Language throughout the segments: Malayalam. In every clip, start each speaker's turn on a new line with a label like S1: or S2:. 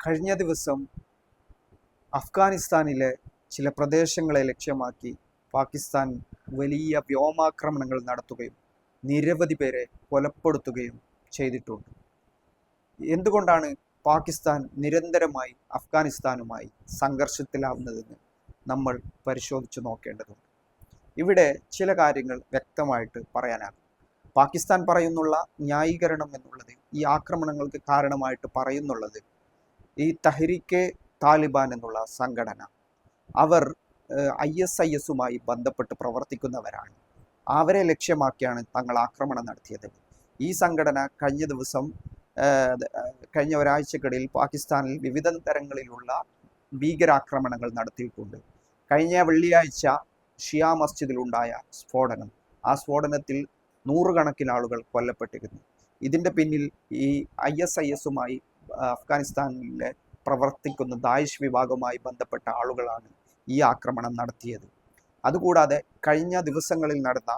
S1: കഴിഞ്ഞ ദിവസം അഫ്ഗാനിസ്ഥാനിലെ ചില പ്രദേശങ്ങളെ ലക്ഷ്യമാക്കി പാകിസ്ഥാൻ വലിയ വ്യോമാക്രമണങ്ങൾ നടത്തുകയും നിരവധി പേരെ കൊലപ്പെടുത്തുകയും ചെയ്തിട്ടുണ്ട്. എന്തുകൊണ്ടാണ് പാകിസ്ഥാൻ നിരന്തരമായി അഫ്ഗാനിസ്ഥാനുമായി സംഘർഷത്തിലാവുന്നതെന്ന് നമ്മൾ പരിശോധിച്ചു നോക്കേണ്ടതുണ്ട്. ഇവിടെ ചില കാര്യങ്ങൾ വ്യക്തമായിട്ട് പറയാനാകും. പാകിസ്ഥാൻ പറയുന്നുള്ള ന്യായീകരണം എന്നുള്ളത്, ഈ ആക്രമണങ്ങൾക്ക് കാരണമായിട്ട് പറയുന്നുള്ളത്, ഈ തഹ്രീക്കെ താലിബാൻ എന്നുള്ള സംഘടന, അവർ ISISുമായി ബന്ധപ്പെട്ട് പ്രവർത്തിക്കുന്നവരാണ്. അവരെ ലക്ഷ്യമാക്കിയാണ് തങ്ങൾ ആക്രമണം നടത്തിയത്. ഈ സംഘടന കഴിഞ്ഞ ഒരാഴ്ചക്കിടയിൽ പാകിസ്ഥാനിൽ വിവിധ തരങ്ങളിലുള്ള ഭീകരാക്രമണങ്ങൾ നടത്തിയിട്ടുണ്ട്. കഴിഞ്ഞ വെള്ളിയാഴ്ച ഷിയ മസ്ജിദിലുണ്ടായ സ്ഫോടനം, ആ സ്ഫോടനത്തിൽ നൂറുകണക്കിന് ആളുകൾ കൊല്ലപ്പെട്ടിരുന്നു. ഇതിൻ്റെ പിന്നിൽ ഈ ISISുമായി അഫ്ഗാനിസ്ഥാനിലെ പ്രവർത്തിക്കുന്ന ദായിഷ് വിഭാഗവുമായി ബന്ധപ്പെട്ട ആളുകളാണ് ഈ ആക്രമണം നടത്തിയത്. അതുകൂടാതെ കഴിഞ്ഞ ദിവസങ്ങളിൽ നടന്ന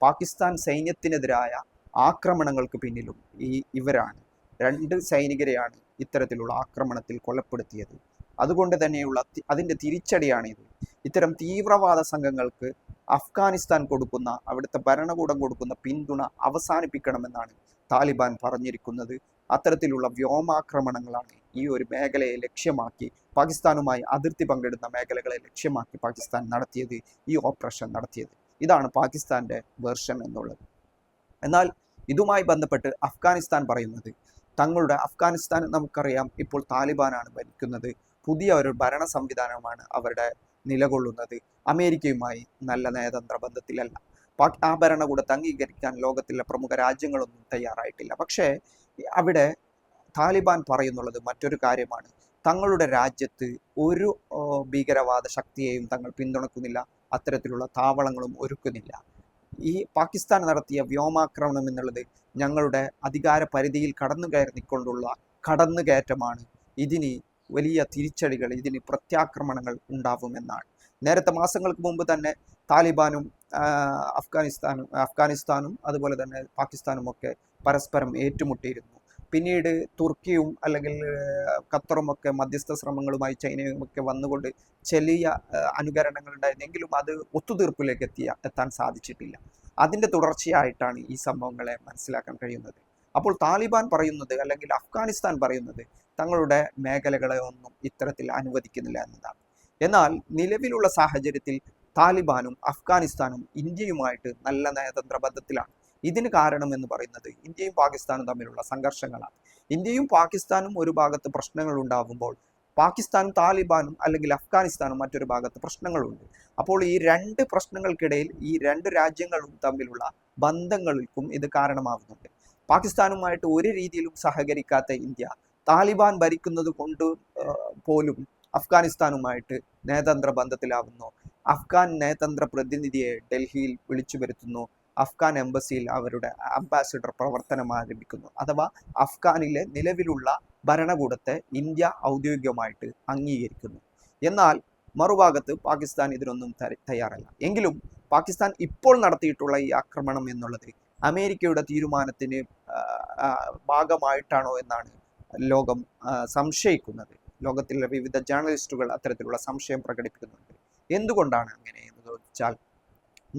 S1: പാകിസ്ഥാൻ സൈന്യത്തിനെതിരായ ആക്രമണങ്ങൾക്ക് പിന്നിലും ഇവരാണ്. 2 സൈനികരെയാണ് ഇത്തരത്തിലുള്ള ആക്രമണത്തിൽ കൊലപ്പെടുത്തിയത്. അതുകൊണ്ട് തന്നെയുള്ള അതിൻ്റെ തിരിച്ചടിയാണിത്. ഇത്തരം തീവ്രവാദ സംഘങ്ങൾക്ക് അഫ്ഗാനിസ്ഥാൻ കൊടുക്കുന്ന, അവിടുത്തെ ഭരണകൂടം കൊടുക്കുന്ന പിന്തുണ അവസാനിപ്പിക്കണമെന്നാണ് താലിബാൻ പറഞ്ഞിരിക്കുന്നത്. അത്തരത്തിലുള്ള വ്യോമാക്രമണങ്ങളാണ് ഈ ഒരു മേഖലയെ ലക്ഷ്യമാക്കി, പാകിസ്ഥാനുമായി അതിർത്തി പങ്കിടുന്ന മേഖലകളെ ലക്ഷ്യമാക്കി പാകിസ്ഥാൻ നടത്തിയത്, ഈ ഓപ്പറേഷൻ നടത്തിയത്. ഇതാണ് പാകിസ്ഥാൻ്റെ വേർഷൻ എന്നുള്ളത്. എന്നാൽ ഇതുമായി ബന്ധപ്പെട്ട് അഫ്ഗാനിസ്ഥാൻ പറയുന്നത്, അഫ്ഗാനിസ്ഥാൻ നമുക്കറിയാം ഇപ്പോൾ താലിബാനാണ് ഭരിക്കുന്നത്. പുതിയ ഒരു ഭരണ സംവിധാനമാണ് അവരുടെ നിലകൊള്ളുന്നത്. അമേരിക്കയുമായി നല്ല നയതന്ത്ര ബന്ധത്തിലല്ല. ആ ഭരണകൂടത്തെ അംഗീകരിക്കാൻ ലോകത്തിലെ പ്രമുഖ രാജ്യങ്ങളൊന്നും തയ്യാറായിട്ടില്ല. പക്ഷേ അവിടെ താലിബാൻ പറയുന്നുള്ളത് മറ്റൊരു കാര്യമാണ്. തങ്ങളുടെ രാജ്യത്ത് ഒരു ഭീകരവാദ ശക്തിയെയും തങ്ങൾ പിന്തുണക്കുന്നില്ല, അത്തരത്തിലുള്ള താവളങ്ങളും ഒരുക്കുന്നില്ല. ഈ പാകിസ്ഥാൻ നടത്തിയ വ്യോമാക്രമണം എന്നുള്ളത് ഞങ്ങളുടെ അധികാര പരിധിയിൽ കടന്നുകയറിക്കൊണ്ടുള്ള കടന്നുകയറ്റമാണ്. ഇതിന് വലിയ തിരിച്ചടികൾ, ഇതിന് പ്രത്യാക്രമണങ്ങൾ ഉണ്ടാവുമെന്നാണ്. നേരത്തെ മാസങ്ങൾക്ക് മുമ്പ് തന്നെ താലിബാനും അഫ്ഗാനിസ്ഥാനും അതുപോലെ തന്നെ പാകിസ്ഥാനും ഒക്കെ പരസ്പരം ഏറ്റുമുട്ടിയിരുന്നു. പിന്നീട് തുർക്കിയും അല്ലെങ്കിൽ ഖത്തറും ഒക്കെ മധ്യസ്ഥ ശ്രമങ്ങളുമായി ചൈനയും ഒക്കെ വന്നുകൊണ്ട് ചെറിയ അനുകരണങ്ങൾ ഉണ്ടായിരുന്നെങ്കിലും അത് ഒത്തുതീർപ്പിലേക്ക് എത്താൻ സാധിച്ചിട്ടില്ല. അതിൻ്റെ തുടർച്ചയായിട്ടാണ് ഈ സംഭവങ്ങളെ മനസ്സിലാക്കാൻ കഴിയുന്നത്. അപ്പോൾ താലിബാൻ പറയുന്നത്, അല്ലെങ്കിൽ അഫ്ഗാനിസ്ഥാൻ പറയുന്നത്, തങ്ങളുടെ മേഖലകളെ ഒന്നും ഇത്തരത്തിൽ അനുവദിക്കുന്നില്ല എന്നതാണ്. എന്നാൽ നിലവിലുള്ള സാഹചര്യത്തിൽ താലിബാനും അഫ്ഗാനിസ്ഥാനും ഇന്ത്യയുമായിട്ട് നല്ല നയതന്ത്ര ബന്ധത്തിലാണ്. ഇതിന് കാരണം എന്ന് പറയുന്നത് ഇന്ത്യയും പാകിസ്ഥാനും തമ്മിലുള്ള സംഘർഷങ്ങളാണ്. ഇന്ത്യയും പാകിസ്ഥാനും ഒരു ഭാഗത്ത് പ്രശ്നങ്ങൾ ഉണ്ടാകുമ്പോൾ പാകിസ്ഥാനും താലിബാനും അല്ലെങ്കിൽ അഫ്ഗാനിസ്ഥാനും മറ്റൊരു ഭാഗത്ത് പ്രശ്നങ്ങളുണ്ട്. അപ്പോൾ ഈ 2 പ്രശ്നങ്ങൾക്കിടയിൽ ഈ 2 രാജ്യങ്ങളും തമ്മിലുള്ള ബന്ധങ്ങൾക്കും ഇത് കാരണമാകുന്നുണ്ട്. പാകിസ്ഥാനുമായിട്ട് ഒരു രീതിയിലും സഹകരിക്കാത്ത ഇന്ത്യ താലിബാൻ ഭരിക്കുന്നത് കൊണ്ട് പോലും അഫ്ഗാനിസ്ഥാനുമായിട്ട് നയതന്ത്ര ബന്ധത്തിലാവുന്നു. അഫ്ഗാൻ നയതന്ത്ര പ്രതിനിധിയെ ഡൽഹിയിൽ വിളിച്ചു വരുത്തുന്നു. അഫ്ഗാൻ എംബസിയിൽ അവരുടെ അംബാസിഡർ പ്രവർത്തനം ആരംഭിക്കുന്നു. അഥവാ അഫ്ഗാനിലെ നിലവിലുള്ള ഭരണകൂടത്തെ ഇന്ത്യ ഔദ്യോഗികമായിട്ട് അംഗീകരിക്കുന്നു. എന്നാൽ മറുഭാഗത്ത് പാകിസ്ഥാൻ ഇതിനൊന്നും തയ്യാറല്ല. എങ്കിലും പാകിസ്ഥാൻ ഇപ്പോൾ നടത്തിയിട്ടുള്ള ഈ ആക്രമണം എന്നുള്ളത് അമേരിക്കയുടെ തീരുമാനത്തിന് ഭാഗമായിട്ടാണോ എന്നാണ് ലോകം സംശയിക്കുന്നത്. ലോകത്തിലെ വിവിധ ജേർണലിസ്റ്റുകൾ അത്തരത്തിലുള്ള സംശയം പ്രകടിപ്പിക്കുന്നുണ്ട്. എന്തുകൊണ്ടാണ് അങ്ങനെ എന്ന് ചോദിച്ചാൽ,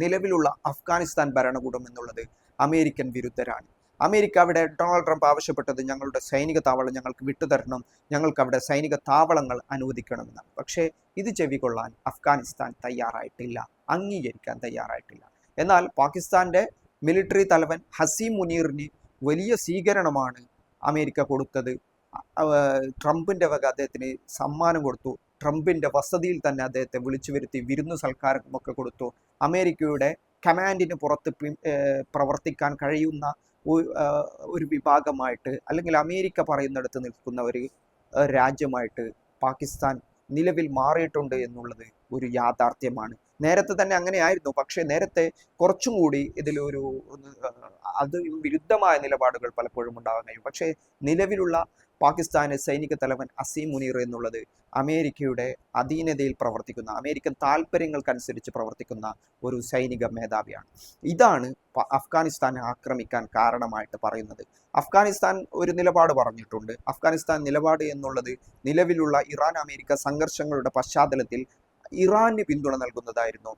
S1: നിലവിലുള്ള അഫ്ഗാനിസ്ഥാൻ ഭരണകൂടം എന്നുള്ളത് അമേരിക്കൻ വിരുദ്ധരാണ്. അമേരിക്ക അവിടെ ഡൊണാൾഡ് ട്രംപ് ആവശ്യപ്പെട്ടത് ഞങ്ങളുടെ സൈനിക താവളം ഞങ്ങൾക്ക് വിട്ടുതരണം, ഞങ്ങൾക്ക് അവിടെ സൈനിക താവളങ്ങൾ അനുവദിക്കണമെന്നാണ്. പക്ഷേ ഇത് ചെവികൊള്ളാൻ അഫ്ഗാനിസ്ഥാൻ തയ്യാറായിട്ടില്ല, അംഗീകരിക്കാൻ തയ്യാറായിട്ടില്ല. എന്നാൽ പാകിസ്ഥാൻ്റെ മിലിറ്ററി തലവൻ ഹസീം മുനീറിന് വലിയ സ്വീകരണമാണ് അമേരിക്ക കൊടുത്തത്. ട്രംപിൻ്റെ വക അദ്ദേഹത്തിന് സമ്മാനം കൊടുത്തു. ട്രംപിൻ്റെ വസതിയിൽ തന്നെ അദ്ദേഹത്തെ വിളിച്ചു വരുത്തി വിരുന്നു സൽക്കാരമൊക്കെ കൊടുത്തു. അമേരിക്കയുടെ കമാൻഡിന് പുറത്ത് പ്രവർത്തിക്കാൻ കഴിയുന്ന ഒരു വിഭാഗമായിട്ട്, അല്ലെങ്കിൽ അമേരിക്ക പറയുന്നിടത്ത് നിൽക്കുന്ന ഒരു രാജ്യമായിട്ട് പാകിസ്ഥാൻ നിലവിൽ മാറിയിട്ടുണ്ട് എന്നുള്ളത് ഒരു യാഥാർത്ഥ്യമാണ്. നേരത്തെ തന്നെ അങ്ങനെയായിരുന്നു. പക്ഷേ നേരത്തെ കുറച്ചും കൂടി ഇതിലൊരു അത് വിരുദ്ധമായ നിലപാടുകൾ പലപ്പോഴും ഉണ്ടാകാൻ കഴിയും. പക്ഷേ നിലവിലുള്ള പാകിസ്ഥാന് സൈനിക തലവൻ അസീം മുനീർ എന്നുള്ളത് അമേരിക്കയുടെ അധീനതയിൽ പ്രവർത്തിക്കുന്ന, അമേരിക്കൻ താല്പര്യങ്ങൾക്കനുസരിച്ച് പ്രവർത്തിക്കുന്ന ഒരു സൈനിക മേധാവിയാണ്. ഇതാണ് അഫ്ഗാനിസ്ഥാനെ ആക്രമിക്കാൻ കാരണമായിട്ട് പറയുന്നത്. അഫ്ഗാനിസ്ഥാൻ ഒരു നിലപാട് പറഞ്ഞിട്ടുണ്ട്. അഫ്ഗാനിസ്ഥാൻ നിലപാട് എന്നുള്ളത് നിലവിലുള്ള ഇറാൻ അമേരിക്ക സംഘർഷങ്ങളുടെ പശ്ചാത്തലത്തിൽ ഇറാന് പിന്തുണ നൽകുന്നതായിരുന്നു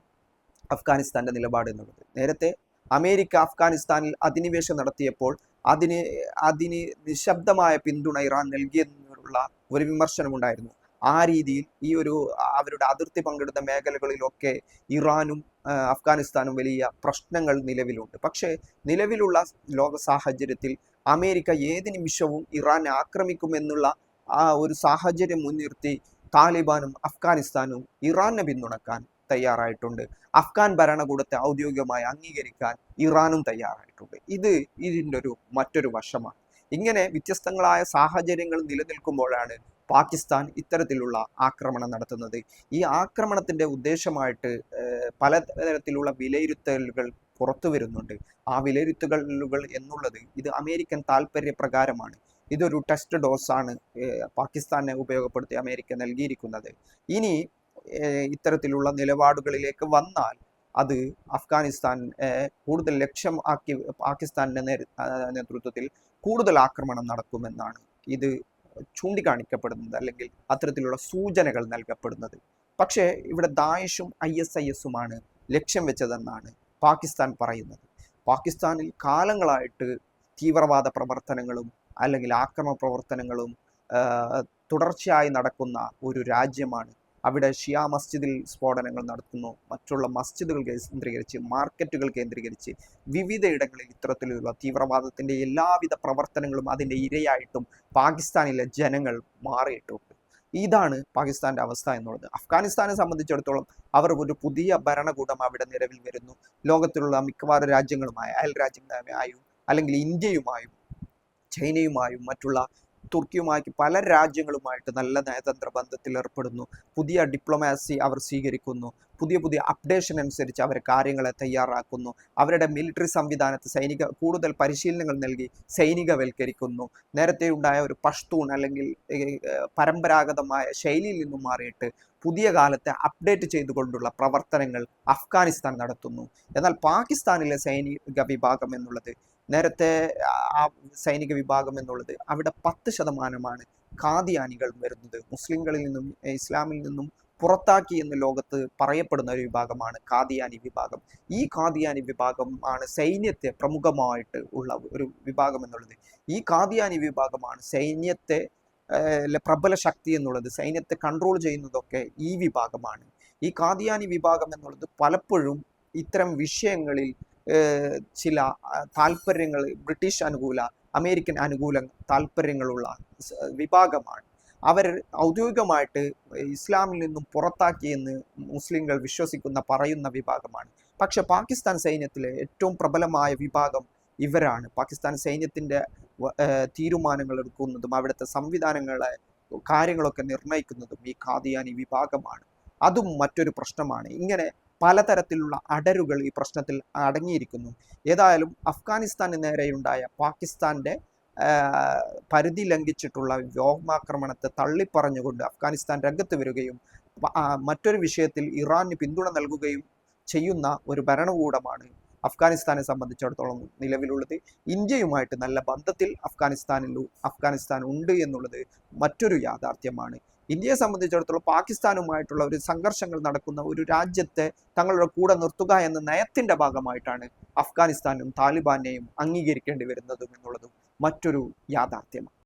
S1: അഫ്ഗാനിസ്ഥാന്റെ നിലപാട് എന്നുള്ളത്. നേരത്തെ അമേരിക്ക അഫ്ഗാനിസ്ഥാനിൽ അധിനിവേശം നടത്തിയപ്പോൾ അതിന് നിശബ്ദമായ പിന്തുണ ഇറാൻ നൽകിയെന്നുള്ള ഒരു വിമർശനമുണ്ടായിരുന്നു. ആ രീതിയിൽ ഈ ഒരു അവരുടെ അതിർത്തി പങ്കിടുന്ന മേഖലകളിലൊക്കെ ഇറാനും അഫ്ഗാനിസ്ഥാനും വലിയ പ്രശ്നങ്ങൾ നിലവിലുണ്ട്. പക്ഷേ നിലവിലുള്ള ലോക സാഹചര്യത്തിൽ അമേരിക്ക ഏത് നിമിഷവും ഇറാനെ ആക്രമിക്കുമെന്നുള്ള ആ ഒരു സാഹചര്യം മുൻനിർത്തി താലിബാനും അഫ്ഗാനിസ്ഥാനും ഇറാനെ പിന്തുണക്കാൻ തയ്യാറായിട്ടുണ്ട്. അഫ്ഗാൻ ഭരണകൂടത്തെ ഔദ്യോഗികമായി അംഗീകരിക്കാൻ ഇറാനും തയ്യാറായിട്ടുണ്ട്. ഇതിൻ്റെ മറ്റൊരു വശമാണ്. ഇങ്ങനെ വ്യത്യസ്തങ്ങളായ സാഹചര്യങ്ങൾ നിലനിൽക്കുമ്പോഴാണ് പാകിസ്ഥാൻ ഇത്തരത്തിലുള്ള ആക്രമണം നടത്തുന്നത്. ഈ ആക്രമണത്തിന്റെ ഉദ്ദേശമായിട്ട് പലതരത്തിലുള്ള വിലയിരുത്തലുകൾ പുറത്തു വരുന്നുണ്ട്. ആ വിലയിരുത്തലുകൾ എന്നുള്ളത് ഇത് അമേരിക്കൻ താല്പര്യപ്രകാരമാണ്. ഇതൊരു ടെസ്റ്റ് ഡോസാണ് പാകിസ്ഥാനെ ഉപയോഗപ്പെടുത്തി അമേരിക്ക നൽകിയിരിക്കുന്നത്. ഇനി ഇത്തരത്തിലുള്ള നിലപാടുകളിലേക്ക് വന്നാൽ അത് അഫ്ഗാനിസ്ഥാൻ കൂടുതൽ ലക്ഷ്യം ആക്കി പാകിസ്ഥാന്റെ നേതൃത്വത്തിൽ കൂടുതൽ ആക്രമണം നടക്കുമെന്നാണ് ഇത് ചൂണ്ടിക്കാണിക്കപ്പെടുന്നത്, അല്ലെങ്കിൽ അത്തരത്തിലുള്ള സൂചനകൾ നൽകപ്പെടുന്നത്. പക്ഷേ ഇവിടെ ദായിഷും ISIS-ഉമാണ് ലക്ഷ്യം വെച്ചതെന്നാണ് പാകിസ്ഥാൻ പറയുന്നത്. പാകിസ്ഥാനിൽ കാലങ്ങളായിട്ട് തീവ്രവാദ പ്രവർത്തനങ്ങളും അല്ലെങ്കിൽ ആക്രമണ പ്രവർത്തനങ്ങളും തുടർച്ചയായി നടക്കുന്ന ഒരു രാജ്യമാണ്. അവിടെ ഷിയ മസ്ജിദിൽ സ്ഫോടനങ്ങൾ നടത്തുന്നു, മറ്റുള്ള മസ്ജിദുകൾ കേന്ദ്രീകരിച്ച്, മാർക്കറ്റുകൾ കേന്ദ്രീകരിച്ച് വിവിധയിടങ്ങളിൽ ഇത്തരത്തിലുള്ള തീവ്രവാദത്തിൻ്റെ എല്ലാവിധ പ്രവർത്തനങ്ങളും അതിൻ്റെ ഇരയായിട്ടും പാകിസ്ഥാനിലെ ജനങ്ങൾ മാറിയിട്ടുണ്ട്. ഇതാണ് പാകിസ്ഥാൻ്റെ അവസ്ഥ എന്നുള്ളത്. അഫ്ഗാനിസ്ഥാനെ സംബന്ധിച്ചിടത്തോളം അവർ ഒരു പുതിയ ഭരണകൂടം അവിടെ നിലവിൽ വരുന്നു. ലോകത്തിലുള്ള മിക്കവാറും രാജ്യങ്ങളുമായി, അയൽ രാജ്യങ്ങളുമായും അല്ലെങ്കിൽ ഇന്ത്യയുമായും ചൈനയുമായും മറ്റുള്ള തുർക്കിയുമായി പല രാജ്യങ്ങളുമായിട്ട് നല്ല നയതന്ത്ര ബന്ധത്തിൽ ഏർപ്പെടുന്നു. പുതിയ ഡിപ്ലോമാസി അവർ സ്വീകരിക്കുന്നു. പുതിയ അപ്ഡേഷൻ അനുസരിച്ച് അവർ കാര്യങ്ങളെ തയ്യാറാക്കുന്നു. അവരുടെ മിലിറ്ററി സംവിധാനത്തെ കൂടുതൽ പരിശീലനങ്ങൾ നൽകി സൈനികവൽക്കരിക്കുന്നു. നേരത്തെ ഉണ്ടായ ഒരു പഷ്തൂൺ അല്ലെങ്കിൽ പരമ്പരാഗതമായ ശൈലിയിൽ നിന്നും മാറിയിട്ട് പുതിയ കാലത്തെ അപ്ഡേറ്റ് ചെയ്തുകൊണ്ടുള്ള പ്രവർത്തനങ്ങൾ അഫ്ഗാനിസ്ഥാൻ നടത്തുന്നു. എന്നാൽ പാകിസ്ഥാനിലെ സൈനിക വിഭാഗം എന്നുള്ളത്, നേരത്തെ ആ സൈനിക വിഭാഗം എന്നുള്ളത് അവിടെ 10% ഖാദിയാനികൾ വരുന്നത്. മുസ്ലിങ്ങളിൽ നിന്നും ഇസ്ലാമിൽ നിന്നും പുറത്താക്കി എന്ന് ലോകത്ത് പറയപ്പെടുന്ന ഒരു വിഭാഗമാണ് ഖാദിയാനി വിഭാഗം. ഈ ഖാദിയാനി വിഭാഗം ആണ് സൈന്യത്തെ പ്രമുഖമായിട്ട് ഉള്ള ഒരു വിഭാഗം എന്നുള്ളത്. ഈ ഖാദിയാനി വിഭാഗമാണ് സൈന്യത്തെ പ്രബല ശക്തി എന്നുള്ളത്. സൈന്യത്തെ കൺട്രോൾ ചെയ്യുന്നതൊക്കെ ഈ വിഭാഗമാണ്. ഈ ഖാദിയാനി വിഭാഗം എന്നുള്ളത് പലപ്പോഴും ഇത്തരം വിഷയങ്ങളിൽ ചില താല്പര്യങ്ങൾ, ബ്രിട്ടീഷ് അനുകൂല, അമേരിക്കൻ അനുകൂല താല്പര്യങ്ങളുള്ള വിഭാഗമാണ്. അവർ ഔദ്യോഗികമായിട്ട് ഇസ്ലാമിൽ നിന്നും പുറത്താക്കിയെന്ന് മുസ്ലിങ്ങൾ പറയുന്ന വിഭാഗമാണ്. പക്ഷെ പാകിസ്ഥാൻ സൈന്യത്തിലെ ഏറ്റവും പ്രബലമായ വിഭാഗം ഇവരാണ്. പാകിസ്ഥാൻ സൈന്യത്തിൻ്റെ തീരുമാനങ്ങൾ എടുക്കുന്നതും അവിടുത്തെ കാര്യങ്ങളൊക്കെ നിർണ്ണയിക്കുന്നതും ഈ ഖാദിയാനി വിഭാഗമാണ്. അതും മറ്റൊരു പ്രശ്നമാണ്. ഇങ്ങനെ പലതരത്തിലുള്ള അടരുകൾ ഈ പ്രശ്നത്തിൽ അടങ്ങിയിരിക്കുന്നു. ഏതായാലും അഫ്ഗാനിസ്ഥാന് നേരെയുണ്ടായ പാകിസ്ഥാന്റെ പരിധി ലംഘിച്ചിട്ടുള്ള വ്യോമാക്രമണത്തെ തള്ളിപ്പറഞ്ഞുകൊണ്ട് അഫ്ഗാനിസ്ഥാൻ രംഗത്ത് വരികയും മറ്റൊരു വിഷയത്തിൽ ഇറാന് പിന്തുണ നൽകുകയും ചെയ്യുന്ന ഒരു ഭരണകൂടമാണ് അഫ്ഗാനിസ്ഥാനെ സംബന്ധിച്ചിടത്തോളം നിലവിലുള്ളത്. ഇന്ത്യയുമായിട്ട് നല്ല ബന്ധത്തിൽ അഫ്ഗാനിസ്ഥാൻ ഉണ്ട് എന്നുള്ളത് മറ്റൊരു യാഥാർത്ഥ്യമാണ്. ഇന്ത്യയെ സംബന്ധിച്ചിടത്തോളം പാകിസ്ഥാനുമായിട്ടുള്ള ഒരു സംഘർഷങ്ങൾ നടക്കുന്ന ഒരു രാജ്യത്തെ തങ്ങളുടെ കൂടെ നിർത്തുക എന്ന നയത്തിന്റെ ഭാഗമായിട്ടാണ് അഫ്ഗാനിസ്ഥാനും താലിബാനെയും അംഗീകരിക്കേണ്ടി വരുന്നതും എന്നുള്ളതും മറ്റൊരു യാഥാർത്ഥ്യമാണ്.